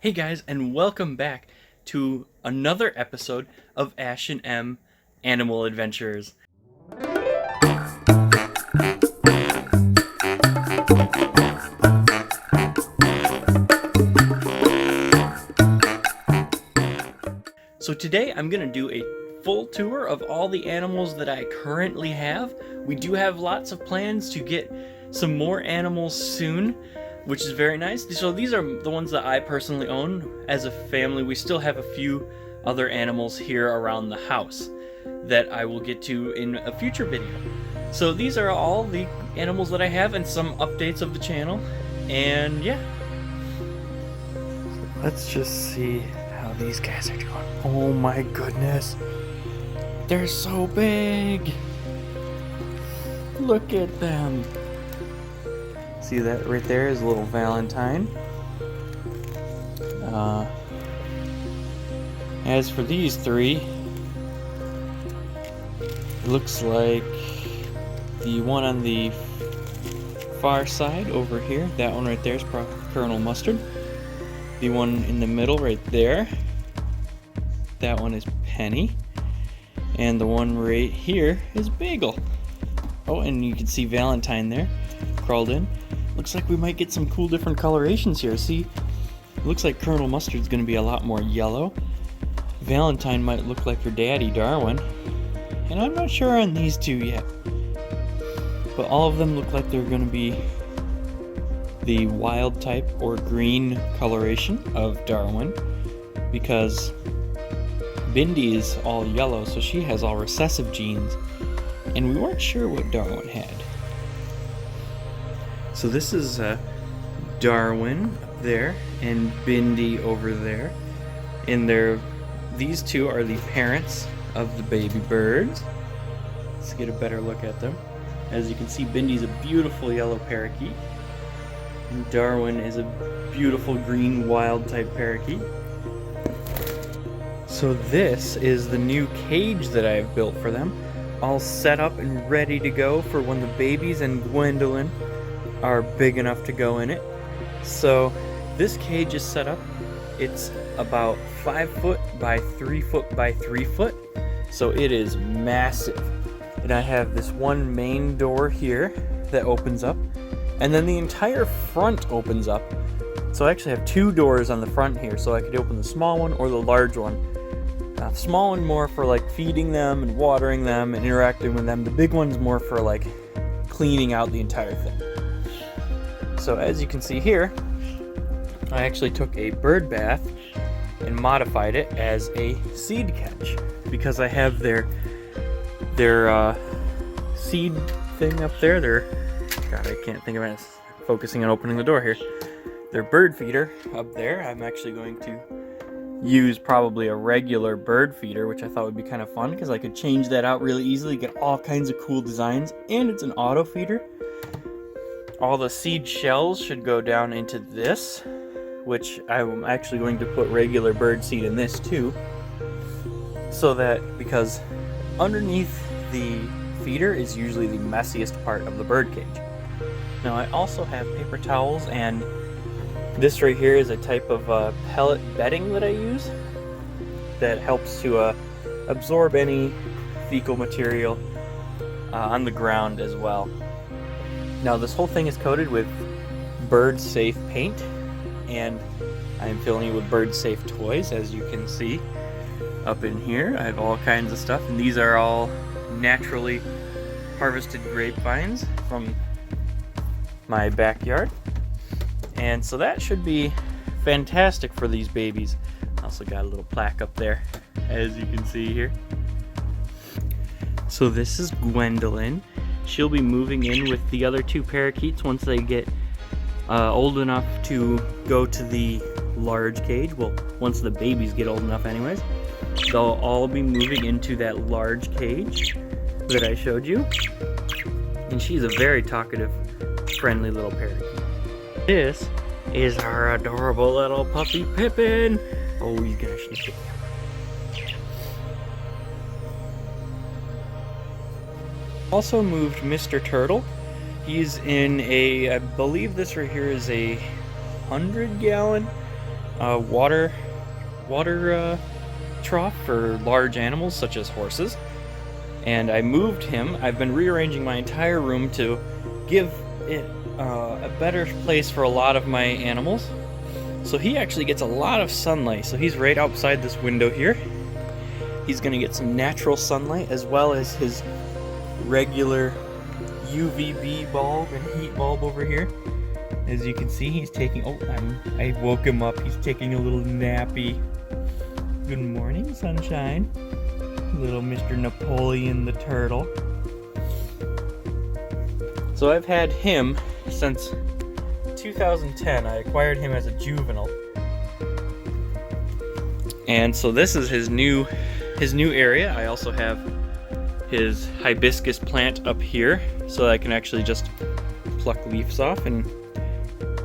Hey guys, and welcome back to another episode of Ash and M Animal Adventures. So today I'm going to do a full tour of all the animals that I currently have. We do have lots of plans to get some more animals soon, which is very nice. So these are the ones that I personally own. As a family, we still have a few other animals here around the house that I will get to in a future video. So these are all the animals that I have and some updates of the channel. And yeah, let's just see how these guys are doing. Oh my goodness, they're so big. Look at them. See that right there is a little Valentine. As for these three, it looks like the one on the far side over here, that one right there is Colonel Mustard. The one in the middle right there, that one is Penny. And the one right here is Bagel. Oh, and you can see Valentine there, crawled in. Looks like we might get some cool different colorations here. See, it looks like Colonel Mustard's going to be a lot more yellow. Valentine might look like her daddy, Darwin. And I'm not sure on these two yet. But all of them look like they're going to be the wild type or green coloration of Darwin, because Bindi is all yellow, so she has all recessive genes, and we weren't sure what Darwin had. So this is Darwin up there and Bindi over there, and these two are the parents of the baby birds. Let's get a better look at them. As you can see, Bindi's a beautiful yellow parakeet, and Darwin is a beautiful green wild type parakeet. So this is the new cage that I've built for them, all set up and ready to go for when the babies and Gwendolyn are big enough to go in it. So this cage is set up. It's about 5 foot by 3 foot by 3 foot. So it is massive. And I have this one main door here that opens up, and then the entire front opens up. So I actually have two doors on the front here, so I could open the small one or the large one. The small one more for like feeding them and watering them and interacting with them. The big one's more for like cleaning out the entire thing. So as you can see here, I actually took a bird bath and modified it as a seed catch, because I have their seed thing up there. God, I can't think of it. Focusing on opening the door here. Their bird feeder up there. I'm actually going to use probably a regular bird feeder, which I thought would be kind of fun because I could change that out really easily, get all kinds of cool designs, and it's an auto feeder. All the seed shells should go down into this, which I'm actually going to put regular bird seed in this too, so that, because underneath the feeder is usually the messiest part of the bird cage. Now I also have paper towels, and this right here is a type of pellet bedding that I use that helps to absorb any fecal material on the ground as well. Now this whole thing is coated with bird safe paint, and I'm filling it with bird safe toys, as you can see up in here. I have all kinds of stuff, and these are all naturally harvested grapevines from my backyard. And so that should be fantastic for these babies. Also got a little plaque up there, as you can see here. So this is Gwendolyn. She'll be moving in with the other two parakeets once they get old enough to go to the large cage. Well, once the babies get old enough anyways. They'll all be moving into that large cage that I showed you. And she's a very talkative, friendly little parakeet. This is our adorable little puppy Pippin. Oh, he's gonna sniff the camera. Also moved Mr. Turtle. He's in I believe this right here is a 100-gallon water trough for large animals such as horses. And I moved him. I've been rearranging my entire room to give it a better place for a lot of my animals. So he actually gets a lot of sunlight. So he's right outside this window here. He's going to get some natural sunlight as well as his regular UVB bulb and heat bulb over here. As you can see, he's taking, I woke him up. He's taking a little nappy. Good morning, sunshine. Little Mr. Napoleon the turtle. So I've had him since 2010. I acquired him as a juvenile. And so this is his new area. I also have his hibiscus plant up here so that I can actually just pluck leaves off and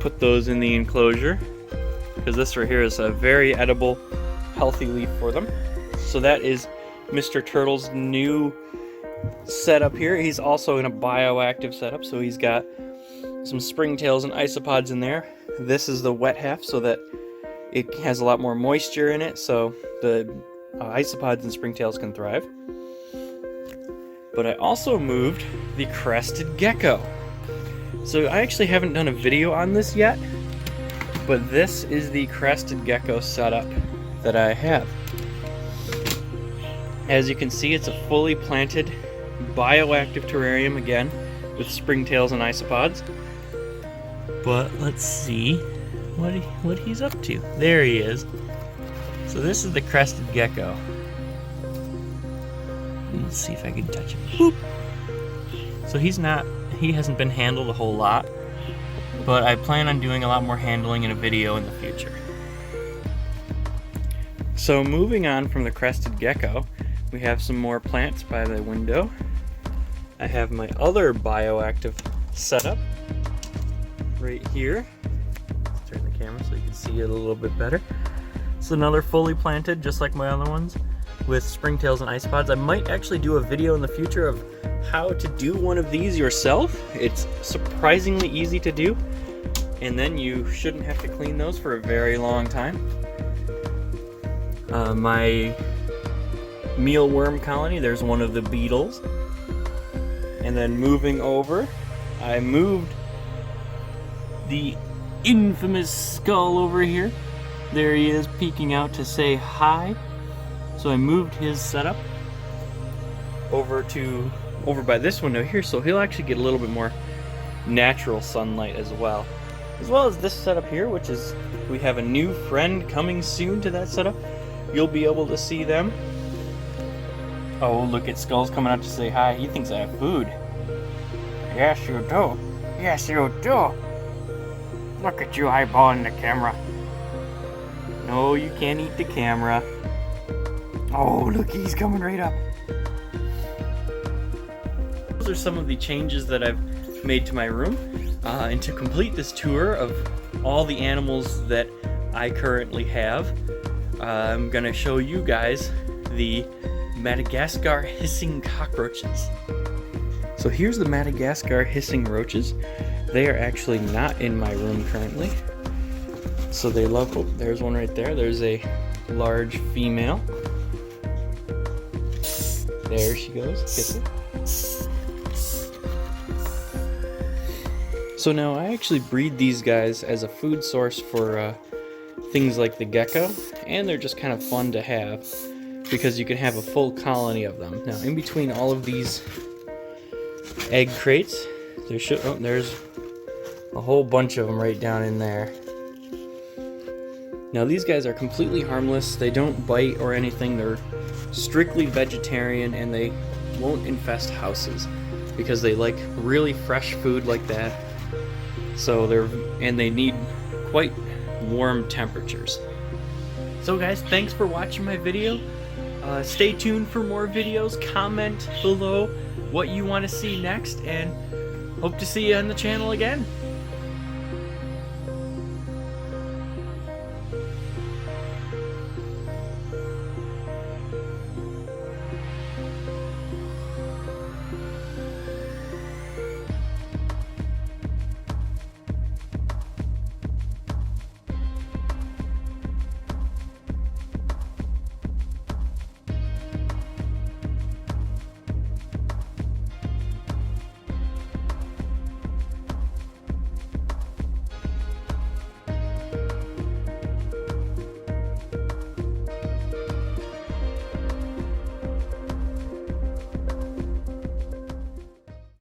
put those in the enclosure, because this right here is a very edible, healthy leaf for them. So that is Mr. Turtle's new setup here. He's also in a bioactive setup, so he's got some springtails and isopods in there. This is the wet half so that it has a lot more moisture in it, so the isopods and springtails can thrive. But I also moved the crested gecko. So I actually haven't done a video on this yet, but this is the crested gecko setup that I have. As you can see, it's a fully planted bioactive terrarium again with springtails and isopods. But let's see what he's up to. There he is. So this is the crested gecko. Let's see if I can touch him. Boop. So he hasn't been handled a whole lot, but I plan on doing a lot more handling in a video in the future. So moving on from the crested gecko, we have some more plants by the window. I have my other bioactive setup right here. Let's turn the camera so you can see it a little bit better. It's another fully planted, just like my other ones, with springtails and isopods. I might actually do a video in the future of how to do one of these yourself. It's surprisingly easy to do, and then you shouldn't have to clean those for a very long time. My mealworm colony, there's one of the beetles. And then moving over, I moved the infamous skull over here. There he is peeking out to say hi. So I moved his setup over by this window here, so he'll actually get a little bit more natural sunlight as well as this setup here, which is, we have a new friend coming soon to that setup. You'll be able to see them. Oh, look at Skull's coming out to say hi. He thinks I have food. Yes, you do. Yes, you do. Look at you eyeballing the camera. No, you can't eat the camera. Oh, look, he's coming right up. Those are some of the changes that I've made to my room. And to complete this tour of all the animals that I currently have, I'm gonna show you guys the Madagascar hissing cockroaches. So here's the Madagascar hissing roaches. They are actually not in my room currently. So they love, oh, there's one right there. There's a large female. There she goes, kissing. So now I actually breed these guys as a food source for things like the gecko, and they're just kind of fun to have because you can have a full colony of them. Now in between all of these egg crates, there's a whole bunch of them right down in there. Now these guys are completely harmless. They don't bite or anything. They're strictly vegetarian, and they won't infest houses because they like really fresh food like that. So they need quite warm temperatures. So guys, thanks for watching my video. Stay tuned for more videos. Comment below what you want to see next, and hope to see you on the channel again.